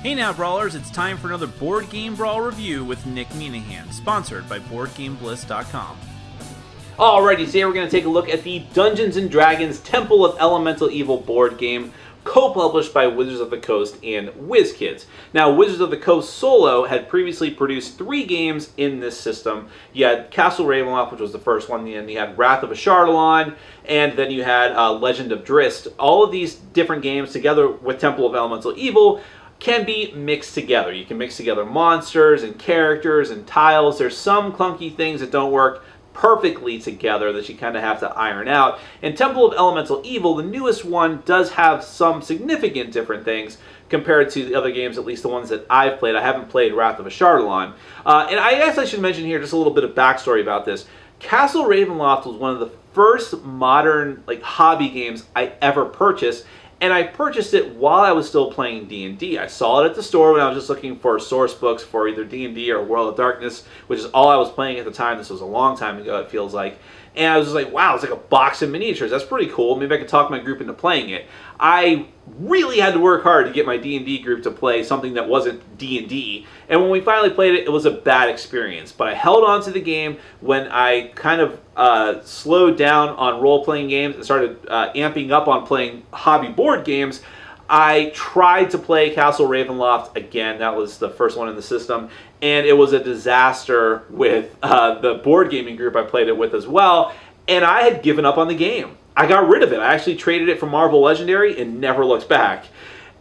Hey now, Brawlers, it's time for another Board Game Brawl review with Nick Minahan, sponsored by BoardGameBliss.com. Alrighty, today we're going to take a look at the Dungeons & Dragons Temple of Elemental Evil board game, co-published by Wizards of the Coast and WizKids. Now, Wizards of the Coast Solo had previously produced 3 games in this system. You had Castle Ravenloft, which was the first one, and you had Wrath of Ashardalon, and then you had Legend of Drizzt. All of these different games, together with Temple of Elemental Evil, can be mixed together. You can mix together monsters and characters and tiles. There's some clunky things that don't work perfectly together that you kind of have to iron out. And Temple of Elemental Evil, the newest one, does have some significant different things compared to the other games, at least the ones that I've played. I haven't played Wrath of Ashardalon. And I guess I should mention here just a little bit of backstory about this. Castle Ravenloft was one of the first modern hobby games I ever purchased, and I purchased it while I was still playing D&D. I saw it at the store when I was just looking for source books for either D&D or World of Darkness, which is all I was playing at the time. This was a long time ago, it feels like. And I was just like, wow, it's like a box of miniatures. That's pretty cool. Maybe I could talk my group into playing it. I really had to work hard to get my D&D group to play something that wasn't D&D. And when we finally played it, it was a bad experience. But I held on to the game when I kind of slowed down on role-playing games and started amping up on playing hobby board games. I tried to play Castle Ravenloft again. That was the first one in the system. And it was a disaster with the board gaming group I played it with as well. And I had given up on the game. I got rid of it. I actually traded it for Marvel Legendary and never looked back.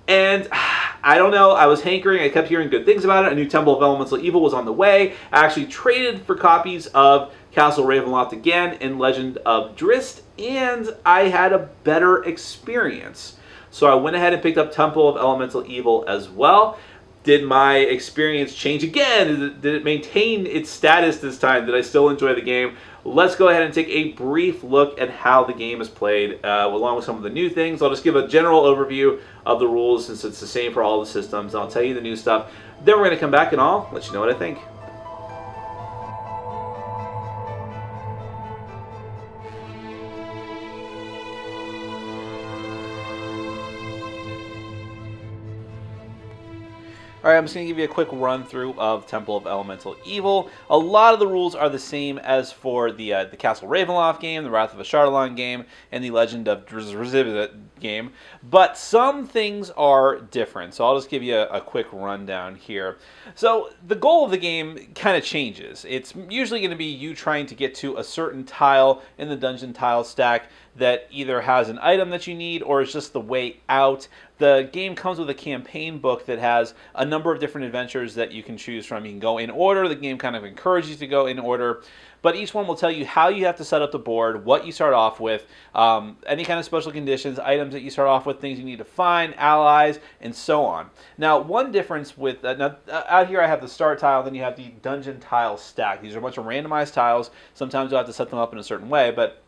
And I don't know, I was hankering. I kept hearing good things about it. I knew Temple of Elemental Evil was on the way. I actually traded for copies of Castle Ravenloft again and Legend of Drizzt, and I had a better experience. So I went ahead and picked up Temple of Elemental Evil as well. Did my experience change again? Did it maintain its status this time? Did I still enjoy the game? Let's go ahead and take a brief look at how the game is played, along with some of the new things. I'll just give a general overview of the rules since it's the same for all the systems. I'll tell you the new stuff. Then we're going to come back and I'll let you know what I think. Alright, I'm just going to give you a quick run through of Temple of Elemental Evil. A lot of the rules are the same as for the Castle Ravenloft game, the Wrath of Ashardalon game, and the Legend of Drizzt game, but some things are different. So I'll just give you a quick rundown here. So the goal of the game kind of changes. It's usually going to be you trying to get to a certain tile in the dungeon tile stack that either has an item that you need or is just the way out. The game comes with a campaign book that has a number of different adventures that you can choose from. You can go in order. The game kind of encourages you to go in order, but each one will tell you how you have to set up the board, what you start off with, any kind of special conditions, items that you start off with, things you need to find, allies, and so on. Now, one difference with, out here I have the start tile, then you have the dungeon tile stack. These are a bunch of randomized tiles. Sometimes you'll have to set them up in a certain way, but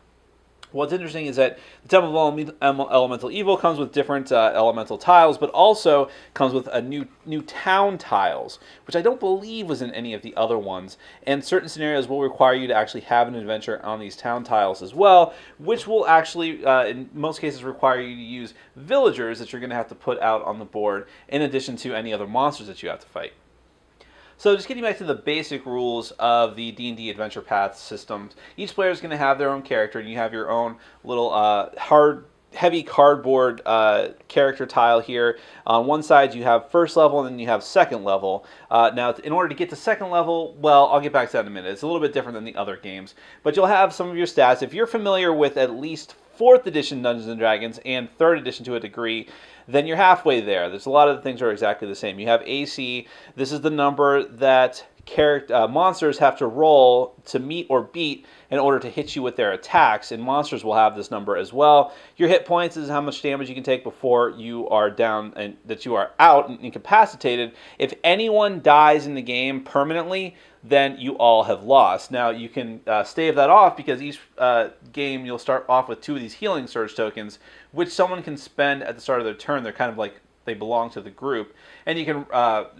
what's interesting is that the Temple of Elemental Evil comes with different elemental tiles, but also comes with a new town tiles, which I don't believe was in any of the other ones. And certain scenarios will require you to actually have an adventure on these town tiles as well, which will actually, in most cases, require you to use villagers that you're going to have to put out on the board, in addition to any other monsters that you have to fight. So just getting back to the basic rules of the D&D Adventure Path systems, each player is going to have their own character, and you have your own little heavy cardboard character tile here. On one side you have first level, and then you have second level. Now, in order to get to second level, well, I'll get back to that in a minute. It's a little bit different than the other games, but you'll have some of your stats. If you're familiar with at least 4th edition Dungeons & Dragons and 3rd edition to a degree, then you're halfway there. There's a lot of the things are exactly the same. You have AC. This is the number that monsters have to roll to meet or beat in order to hit you with their attacks, and monsters will have this number as well. Your hit points is how much damage you can take before you are down and that you are out and incapacitated. If anyone dies in the game permanently, then you all have lost. Now, you can stave that off because each game you'll start off with 2 of these healing surge tokens, which someone can spend at the start of their turn. They're kind of like they belong to the group, and you can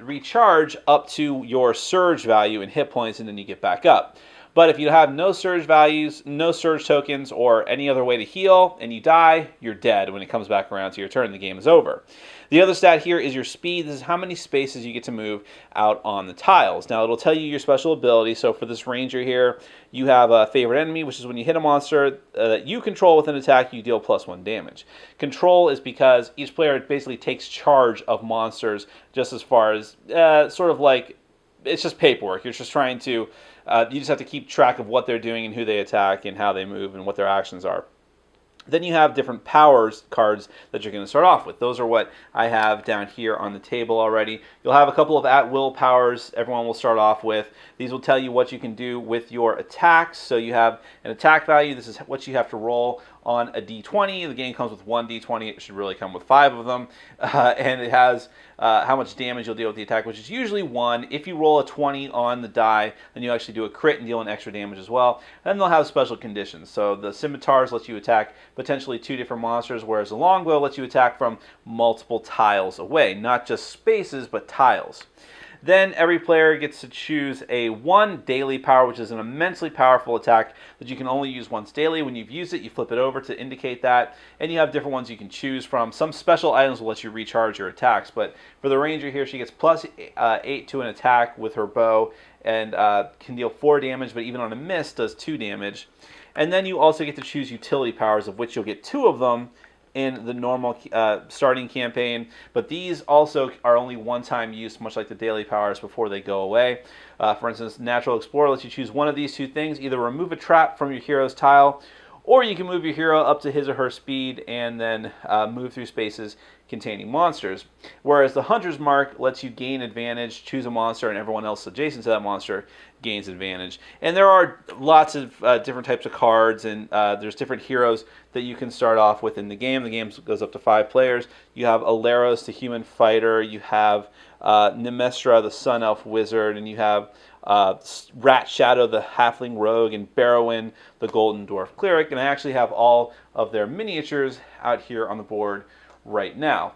recharge up to your surge value in hit points, and then you get back up. But if you have no surge values, no surge tokens, or any other way to heal, and you die, you're dead. When it comes back around to your turn, the game is over. The other stat here is your speed. This is how many spaces you get to move out on the tiles. Now, it'll tell you your special ability. So for this ranger here, you have a favorite enemy, which is when you hit a monster that you control with an attack, you deal +1 damage. Control is because each player basically takes charge of monsters just as far as sort of like, it's just paperwork. You're just trying to, you just have to keep track of what they're doing and who they attack and how they move and what their actions are. Then you have different powers cards that you're going to start off with. Those are what I have down here on the table already. You'll have a couple of at-will powers everyone will start off with. These will tell you what you can do with your attacks. So you have an attack value. This is what you have to roll on a d20. The game comes with 1 d20. It should really come with 5 of them. And it has how much damage you'll deal with the attack, which is usually 1. If you roll a 20 on the die, then you actually do a crit and deal an extra damage as well. And they'll have special conditions. So the scimitars let you attack potentially 2 different monsters, whereas the longbow lets you attack from multiple tiles away. Not just spaces, but tiles. Then every player gets to choose a 1 daily power, which is an immensely powerful attack that you can only use once daily. When you've used it, you flip it over to indicate that, and you have different ones you can choose from. Some special items will let you recharge your attacks, but for the ranger here, she gets +8 to an attack with her bow and can deal 4 damage, but even on a miss does 2 damage. And then you also get to choose utility powers, of which you'll get 2 of them in the normal starting campaign, but these also are only one-time use, much like the daily powers, before they go away. For instance, Natural Explorer lets you choose one of these 2 things: either remove a trap from your hero's tile, or you can move your hero up to his or her speed and then move through spaces containing monsters. Whereas the Hunter's Mark lets you gain advantage, choose a monster, and everyone else adjacent to that monster gains advantage. And there are lots of different types of cards, and there's different heroes that you can start off with in the game. The game goes up to 5 players. You have Aleros, the human fighter. You have Nemestra, the sun elf wizard, and you have Rat Shadow, the halfling rogue, and Barrowin, the golden dwarf cleric. And I actually have all of their miniatures out here on the board right now.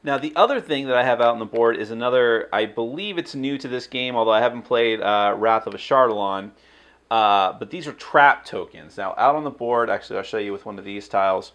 Now, the other thing that I have out on the board is another, I believe it's new to this game, although I haven't played Wrath of Ashardalon, but these are trap tokens. Now, out on the board, actually I'll show you with one of these tiles.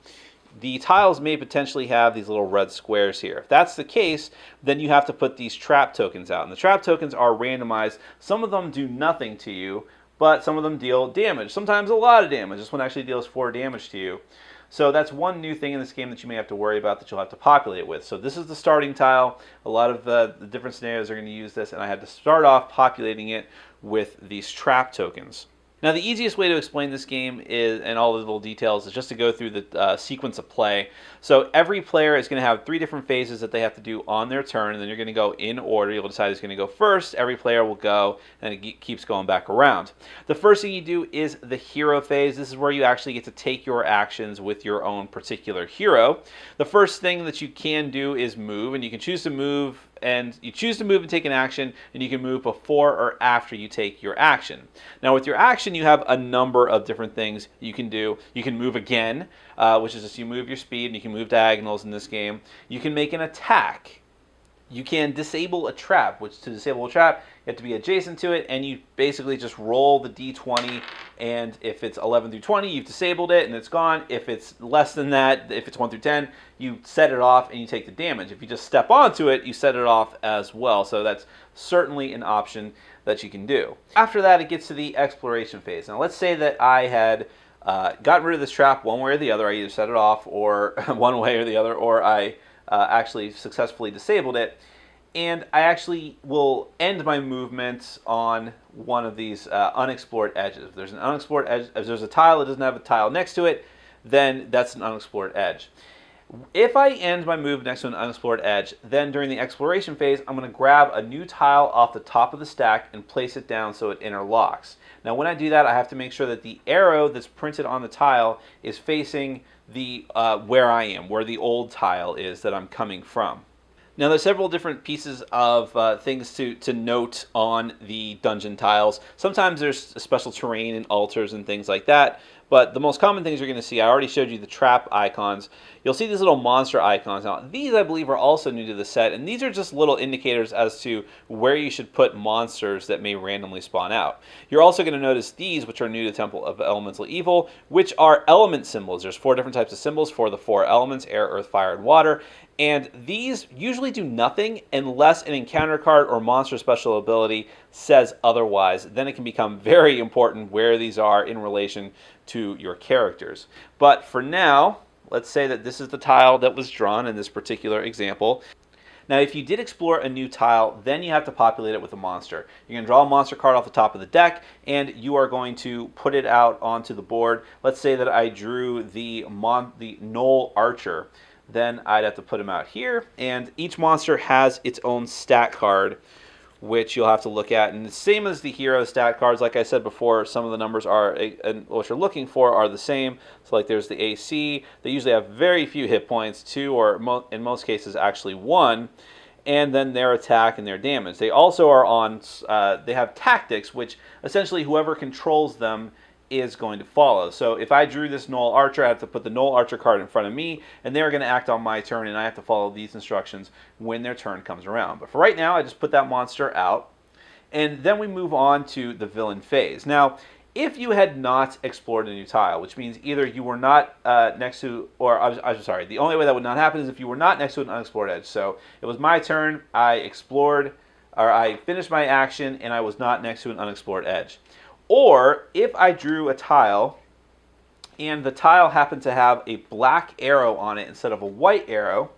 The tiles may potentially have these little red squares here. If that's the case, then you have to put these trap tokens out. And the trap tokens are randomized. Some of them do nothing to you, but some of them deal damage. Sometimes a lot of damage. This one actually deals 4 damage to you. So that's one new thing in this game that you may have to worry about, that you'll have to populate with. So this is the starting tile. A lot of the different scenarios are going to use this, and I had to start off populating it with these trap tokens. Now, the easiest way to explain this game is, and all the little details, is just to go through the sequence of play. So every player is going to have 3 different phases that they have to do on their turn, and then you're going to go in order. You'll decide who's going to go first. Every player will go, and it keeps going back around. The first thing you do is the hero phase. This is where you actually get to take your actions with your own particular hero. The first thing that you can do is move, and you can choose to move, and you choose to move and take an action, and you can move before or after you take your action. Now, with your action, you have a number of different things you can do. You can move again, which is just you move your speed, and you can move diagonals in this game. You can make an attack. You can disable a trap, which to disable a trap, you have to be adjacent to it, and you basically just roll the d20, and if it's 11 through 20, you've disabled it, and it's gone. If it's less than that, if it's 1 through 10, you set it off, and you take the damage. If you just step onto it, you set it off as well, so that's certainly an option that you can do. After that, it gets to the exploration phase. Now, let's say that I had gotten rid of this trap one way or the other. I either set it off or one way or the other, or I actually successfully disabled it, and I actually will end my movement on one of these unexplored edges. If there's an unexplored edge, if there's a tile that doesn't have a tile next to it, then that's an unexplored edge. If I end my move next to an unexplored edge, then during the exploration phase, I'm going to grab a new tile off the top of the stack and place it down so it interlocks. Now, when I do that, I have to make sure that the arrow that's printed on the tile is facing the where I am, where the old tile is that I'm coming from. Now, there's several different pieces of things to note on the dungeon tiles. Sometimes there's special terrain and altars and things like that, but the most common things you're going to see, I already showed you the trap icons. You'll see these little monster icons. Now, these, I believe, are also new to the set, and these are just little indicators as to where you should put monsters that may randomly spawn out. You're also going to notice these, which are new to Temple of Elemental Evil, which are element symbols. There's 4 different types of symbols for the 4 elements: air, earth, fire, and water. And these usually do nothing unless an encounter card or monster special ability says otherwise. Then it can become very important where these are in relation to your characters. But for now, let's say that this is the tile that was drawn in this particular example. Now, if you did explore a new tile, then you have to populate it with a monster. You're going to draw a monster card off the top of the deck, and you are going to put it out onto the board. Let's say that I drew the Gnoll Archer. Then I'd have to put him out here, and each monster has its own stat card, which you'll have to look at. And the same as the hero stat cards, like I said before, some of the numbers are what you're looking for are the same. So like there's the AC. They usually have very few hit points, 2 or in most cases actually 1. And then their attack and their damage. They also are on, they have tactics, which essentially whoever controls them is going to follow. So if I drew this Gnoll Archer, I have to put the Gnoll Archer card in front of me, and they're going to act on my turn, and I have to follow these instructions when their turn comes around. But for right now, I just put that monster out, and then we move on to the villain phase. Now, if you had not explored a new tile, which means either you were not next to, or I'm sorry, the only way that would not happen is if you were not next to an unexplored edge. So it was my turn, I explored, or I finished my action, and I was not next to an unexplored edge. Or if I drew a tile and the tile happened to have a black arrow on it instead of a white arrow,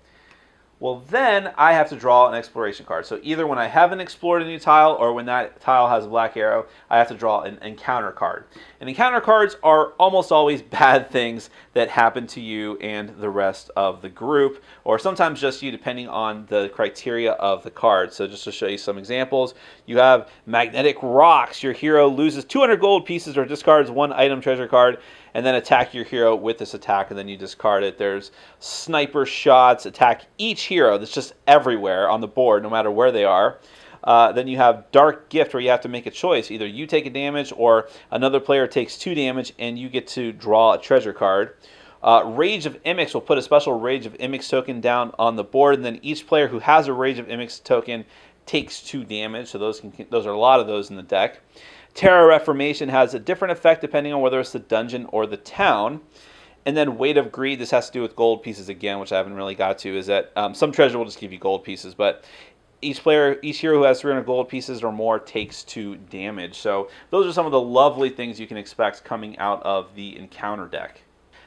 well, then I have to draw an exploration card. So either when I haven't explored a new tile or when that tile has a black arrow, I have to draw an encounter card. And encounter cards are almost always bad things that happen to you and the rest of the group, or sometimes just you, depending on the criteria of the card. So just to show you some examples, you have magnetic rocks. Your hero loses 200 gold pieces or discards 1 item treasure card, and then attack your hero with this attack, and then you discard it. There's sniper shots, attack each hero. That's just everywhere on the board, no matter where they are. Then you have Dark Gift, where you have to make a choice. Either you take a damage, or another player takes 2 damage, and you get to draw a treasure card. Rage of Imix will put a special Rage of Imix token down on the board, and then each player who has a Rage of Imix token takes 2 damage. So those are a lot of those in the deck. Terra Reformation has a different effect depending on whether it's the dungeon or the town. And then Weight of Greed, this has to do with gold pieces again, which I haven't really got to, is that some treasure will just give you gold pieces, but each hero who has 300 gold pieces or more takes 2 damage. So those are some of the lovely things you can expect coming out of the encounter deck.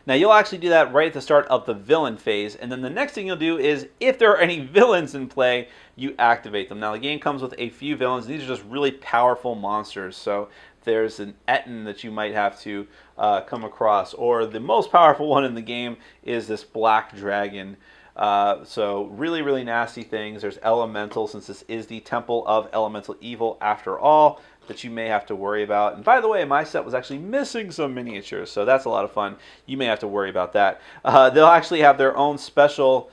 Now, you'll actually do that right at the start of the villain phase, and then the next thing you'll do is, if there are any villains in play, you activate them. Now, the game comes with a few villains. These are just really powerful monsters, so there's an Etten that you might have to come across, or the most powerful one in the game is this black dragon. So really, really nasty things. There's elemental, since this is the Temple of Elemental Evil after all, that you may have to worry about. And by the way, my set was actually missing some miniatures, so that's a lot of fun. You may have to worry about that. They'll actually have their own special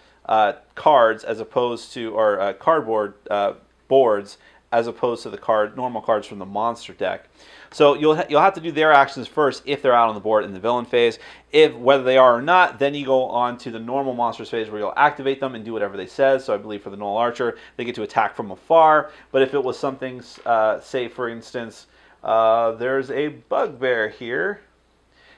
cards as opposed to, or cardboard boards, as opposed to the normal cards from the monster deck. So you'll have to do their actions first if they're out on the board in the villain phase. Whether they are or not, then you go on to the normal monsters phase, where you'll activate them and do whatever they says. So I believe for the Gnoll Archer, they get to attack from afar. But if it was something, say for instance, there's a bugbear here.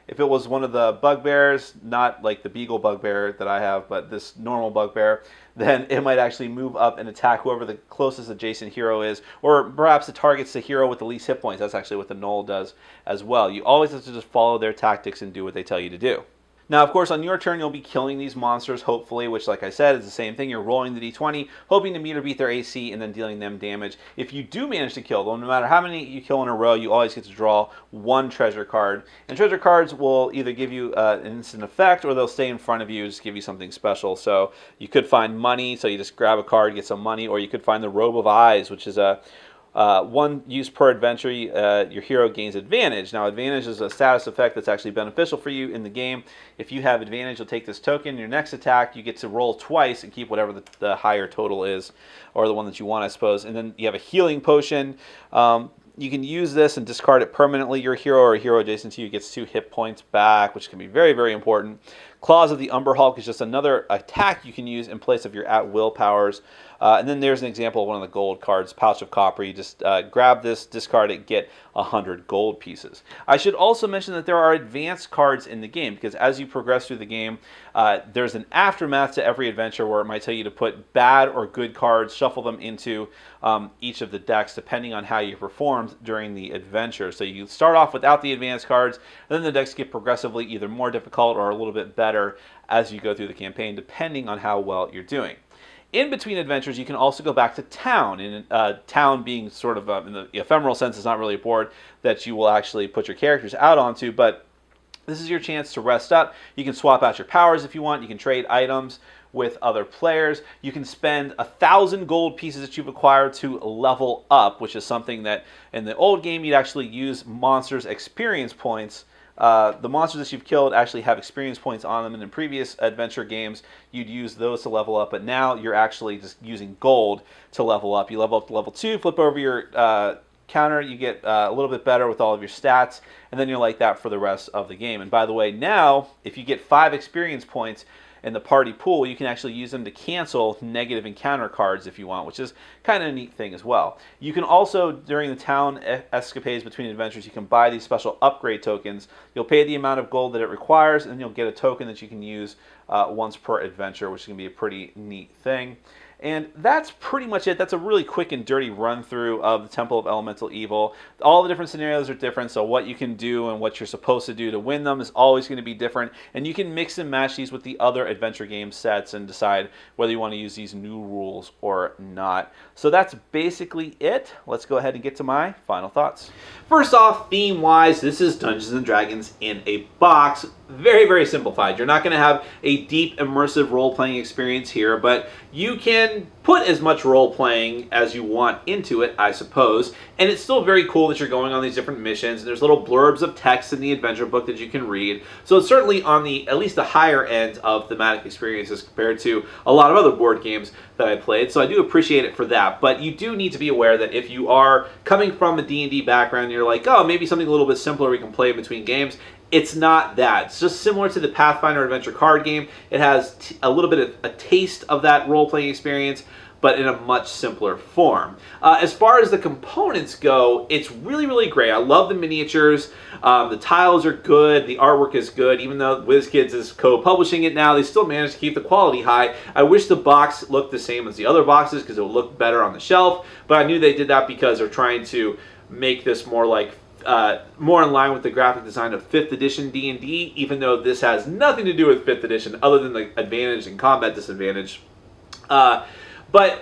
If it was one of the bugbears, not like the beagle bugbear that I have, but this normal bugbear, then it might actually move up and attack whoever the closest adjacent hero is, or perhaps it targets the hero with the least hit points. That's actually what the Gnoll does as well. You always have to just follow their tactics and do what they tell you to do. Now, of course, on your turn, you'll be killing these monsters, hopefully, which, like I said, is the same thing. You're rolling the d20, hoping to meet or beat their AC, and then dealing them damage. If you do manage to kill them, no matter how many you kill in a row, you always get to draw 1 treasure card. And treasure cards will either give you an instant effect, or they'll stay in front of you and just give you something special. So you could find money, so you just grab a card, get some money, or you could find the Robe of Eyes, which is a one use per adventure, your hero gains advantage. Now, advantage is a status effect that's actually beneficial for you in the game. If you have advantage, you'll take this token. Your next attack, you get to roll twice and keep whatever the higher total is, or the one that you want, I suppose. And then you have a healing potion. You can use this and discard it permanently. Your hero or a hero adjacent to you gets 2 hit points back, which can be very, very important. Claws of the Umber Hulk is just another attack you can use in place of your at-will powers. And then there's an example of one of the gold cards, Pouch of Copper. You just grab this, discard it, get 100 gold pieces. I should also mention that there are advanced cards in the game, because as you progress through the game, there's an aftermath to every adventure where it might tell you to put bad or good cards, shuffle them into each of the decks depending on how you performed during the adventure. So you start off without the advanced cards, and then the decks get progressively either more difficult or a little bit better as you go through the campaign, depending on how well you're doing. In between adventures, you can also go back to town. And town being sort of, in the ephemeral sense, is not really a board that you will actually put your characters out onto, but this is your chance to rest up. You can swap out your powers if you want. You can trade items with other players. You can spend 1,000 gold pieces that you've acquired to level up, which is something that in the old game you'd actually use monsters' experience points. The monsters that you've killed actually have experience points on them, and in previous adventure games you'd use those to level up, but now you're actually just using gold to level up. You level up to level 2, flip over your counter, you get a little bit better with all of your stats, and then you're like that for the rest of the game. And by the way, now if you get 5 experience points in the party pool, you can actually use them to cancel negative encounter cards if you want, which is kind of a neat thing as well. You can also, during the town escapades between adventures, you can buy these special upgrade tokens. You'll pay the amount of gold that it requires, and you'll get a token that you can use once per adventure, which can be a pretty neat thing. And that's pretty much it. That's a really quick and dirty run through of the Temple of Elemental Evil. All the different scenarios are different, so what you can do and what you're supposed to do to win them is always going to be different. And you can mix and match these with the other adventure game sets and decide whether you want to use these new rules or not. So that's basically it. Let's go ahead and get to my final thoughts. First off, theme-wise, this is Dungeons & Dragons in a box. Very, very simplified. You're not going to have a deep, immersive role-playing experience here, but you can put as much role-playing as you want into it, I suppose, and it's still very cool that you're going on these different missions, and there's little blurbs of text in the adventure book that you can read, so it's certainly on the, at least the higher end of thematic experiences compared to a lot of other board games that I played, so I do appreciate it for that, but you do need to be aware that if you are coming from a D&D background, and you're like, oh, maybe something a little bit simpler we can play in between games, it's not that. It's just similar to the Pathfinder Adventure card game. It has a little bit of a taste of that role-playing experience, but in a much simpler form. As far as the components go, it's really, really great. I love the miniatures. The tiles are good. The artwork is good. Even though WizKids is co-publishing it now, they still managed to keep the quality high. I wish the box looked the same as the other boxes because it would look better on the shelf, but I knew they did that because they're trying to make this more like more in line with the graphic design of 5th edition D&D, even though this has nothing to do with 5th edition other than the advantage and combat disadvantage. But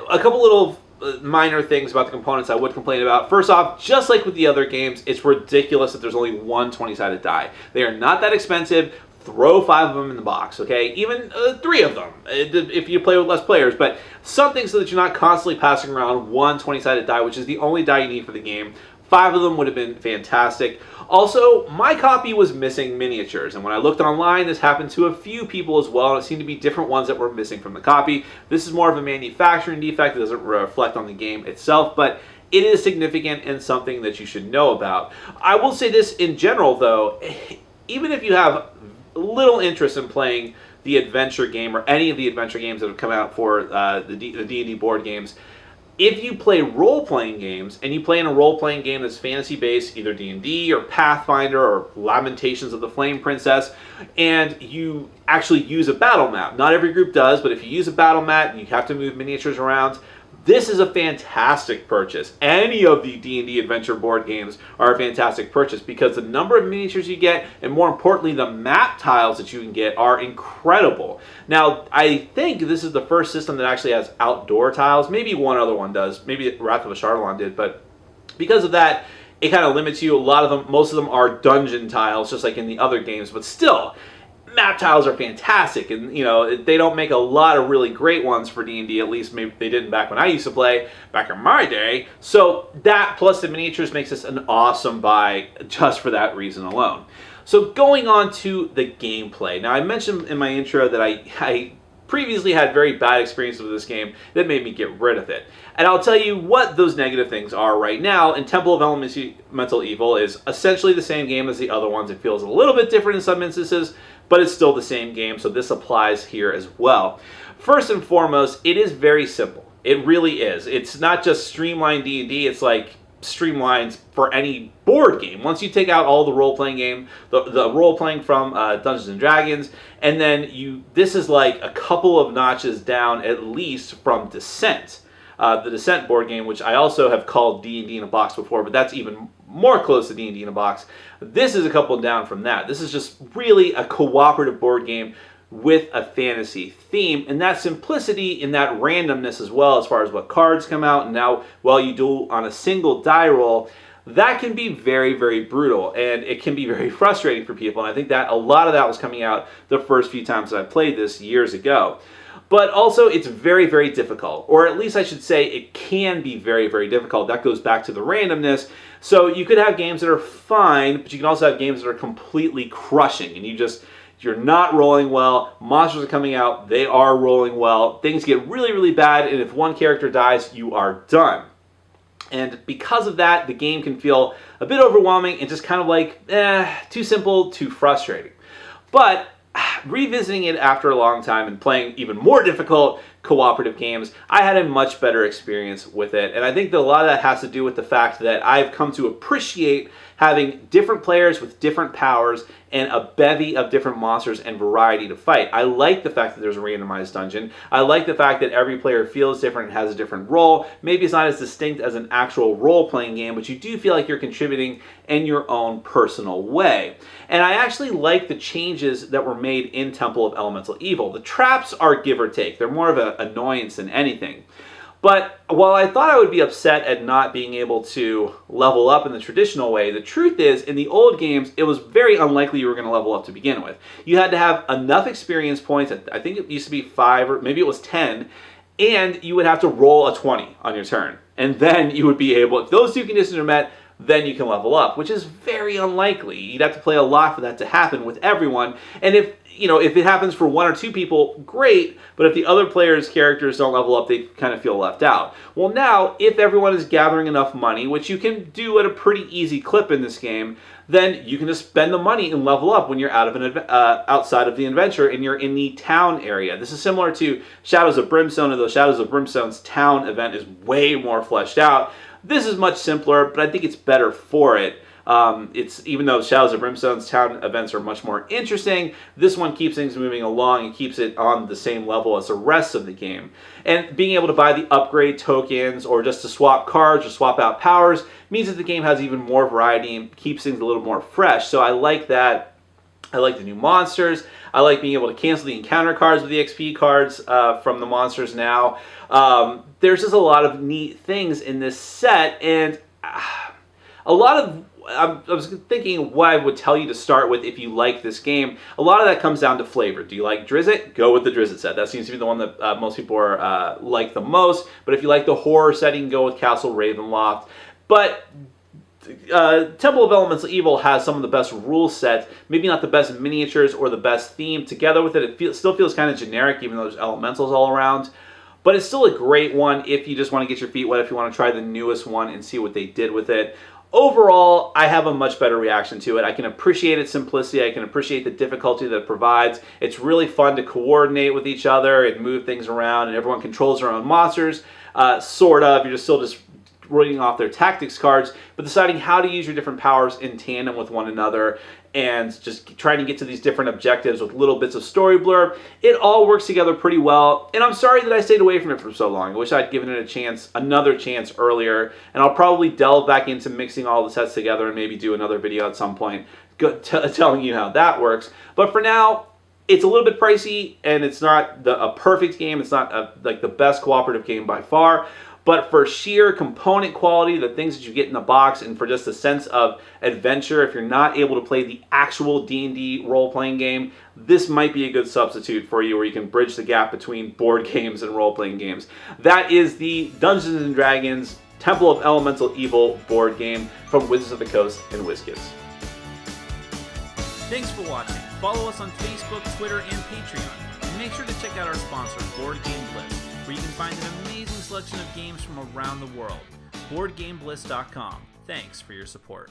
a couple little minor things about the components I would complain about. First off, just like with the other games, it's ridiculous that there's only one 20-sided die. They are not that expensive. Throw 5 of them in the box, okay? Even 3 of them if you play with less players, but something so that you're not constantly passing around one 20-sided die, which is the only die you need for the game. 5 of them would have been fantastic. Also, my copy was missing miniatures, and when I looked online, this happened to a few people as well, and it seemed to be different ones that were missing from the copy. This is more of a manufacturing defect. It doesn't reflect on the game itself, but it is significant and something that you should know about. I will say this in general, though, even if you have little interest in playing the adventure game or any of the adventure games that have come out for the D&D board games, if you play role-playing games, and you play in a role-playing game that's fantasy-based, either D&D or Pathfinder or Lamentations of the Flame Princess, and you actually use a battle map. Not every group does, but if you use a battle map, you have to move miniatures around. This is a fantastic purchase. Any of the D&D adventure board games are a fantastic purchase because the number of miniatures you get, and more importantly, the map tiles that you can get are incredible. Now, I think this is the first system that actually has outdoor tiles. Maybe one other one does. Maybe Wrath of Ashardalon did, but because of that, it kind of limits you. A lot of them, most of them are dungeon tiles, just like in the other games, but still, map tiles are fantastic, and they don't make a lot of really great ones for D&D. At least maybe they didn't back when I used to play back in my day. So that plus the miniatures makes this an awesome buy just for that reason alone. So going on to the gameplay. Now I mentioned in my intro that I previously had very bad experiences with this game that made me get rid of it. And I'll tell you what those negative things are right now. And Temple of Elemental Evil is essentially the same game as the other ones. It feels a little bit different in some instances, but it's still the same game, so this applies here as well. First and foremost, it is very simple. It really is. It's not just streamlined D&D, it's like streamlined for any board game. Once you take out all the role-playing game, the role-playing from Dungeons & Dragons, and then this is like a couple of notches down at least from Descent. The Descent board game, which I also have called D&D in a box before, but that's even more close to D&D in a box. This is a couple down from that. This is just really a cooperative board game with a fantasy theme, and that simplicity and that randomness as well, as far as what cards come out and now while you do on a single die roll, that can be very, very brutal, and it can be very frustrating for people. And I think that a lot of that was coming out the first few times that I played this years ago. But also, it's very, very difficult. Or at least I should say it can be very, very difficult. That goes back to the randomness. So you could have games that are fine, but you can also have games that are completely crushing. And you're not rolling well. Monsters are coming out. They are rolling well. Things get really, really bad. And if one character dies, you are done. And because of that, the game can feel a bit overwhelming and just kind of like, too simple, too frustrating. But revisiting it after a long time and playing even more difficult cooperative games, I had a much better experience with it. And I think that a lot of that has to do with the fact that I've come to appreciate having different players with different powers and a bevy of different monsters and variety to fight. I like the fact that there's a randomized dungeon. I like the fact that every player feels different and has a different role. Maybe it's not as distinct as an actual role-playing game, but you do feel like you're contributing in your own personal way. And I actually like the changes that were made in Temple of Elemental Evil. The traps are give or take. They're more of an annoyance than anything. But while I thought I would be upset at not being able to level up in the traditional way, the truth is, in the old games, it was very unlikely you were going to level up to begin with. You had to have enough experience points, I think it used to be 5 or maybe it was 10, and you would have to roll a 20 on your turn. And then you would be able, if those two conditions are met, then you can level up, which is very unlikely. You'd have to play a lot for that to happen with everyone. And if it happens for 1 or 2 people, great, but if the other players' characters don't level up, they kind of feel left out. Well, now, if everyone is gathering enough money, which you can do at a pretty easy clip in this game, then you can just spend the money and level up when you're outside of the adventure and you're in the town area. This is similar to Shadows of Brimstone, although Shadows of Brimstone's town event is way more fleshed out. This is much simpler, but I think it's better for it. Even though Shadows of Brimstone's town events are much more interesting, this one keeps things moving along and keeps it on the same level as the rest of the game. And being able to buy the upgrade tokens or just to swap cards or swap out powers means that the game has even more variety and keeps things a little more fresh. So I like that. I like the new monsters. I like being able to cancel the encounter cards with the XP cards from the monsters now. There's just a lot of neat things in this set, and a lot of I was thinking what I would tell you to start with if you like this game. A lot of that comes down to flavor. Do you like Drizzt? Go with the Drizzt set. That seems to be the one that most people are like the most. But if you like the horror setting, go with Castle Ravenloft. But Temple of Elemental Evil has some of the best rule sets, maybe not the best miniatures or the best theme. Together with it, still feels kind of generic, even though there's elementals all around. But it's still a great one if you just want to get your feet wet, if you want to try the newest one and see what they did with it. Overall, I have a much better reaction to it. I can appreciate its simplicity. I can appreciate the difficulty that it provides. It's really fun to coordinate with each other and move things around, and everyone controls their own monsters. Sort of. You're still just reading off their tactics cards, but deciding how to use your different powers in tandem with one another and just trying to get to these different objectives with little bits of story blurb. It all works together pretty well, and I'm sorry that I stayed away from it for so long. I wish I'd given it another chance earlier, and I'll probably delve back into mixing all the sets together and maybe do another video at some point telling you how that works. But for now, it's a little bit pricey, and it's not a perfect game. It's not like the best cooperative game by far, But for sheer component quality, the things that you get in the box, and for just a sense of adventure, if you're not able to play the actual D&D role-playing game, this might be a good substitute for you, where you can bridge the gap between board games and role-playing games. That is the Dungeons & Dragons Temple of Elemental Evil board game from Wizards of the Coast and WizKids. Thanks for watching. Follow us on Facebook, Twitter, and Patreon. And make sure to check out our sponsor, Board Game Bliss, where you can find an amazing selection of games from around the world. BoardGameBliss.com. Thanks for your support.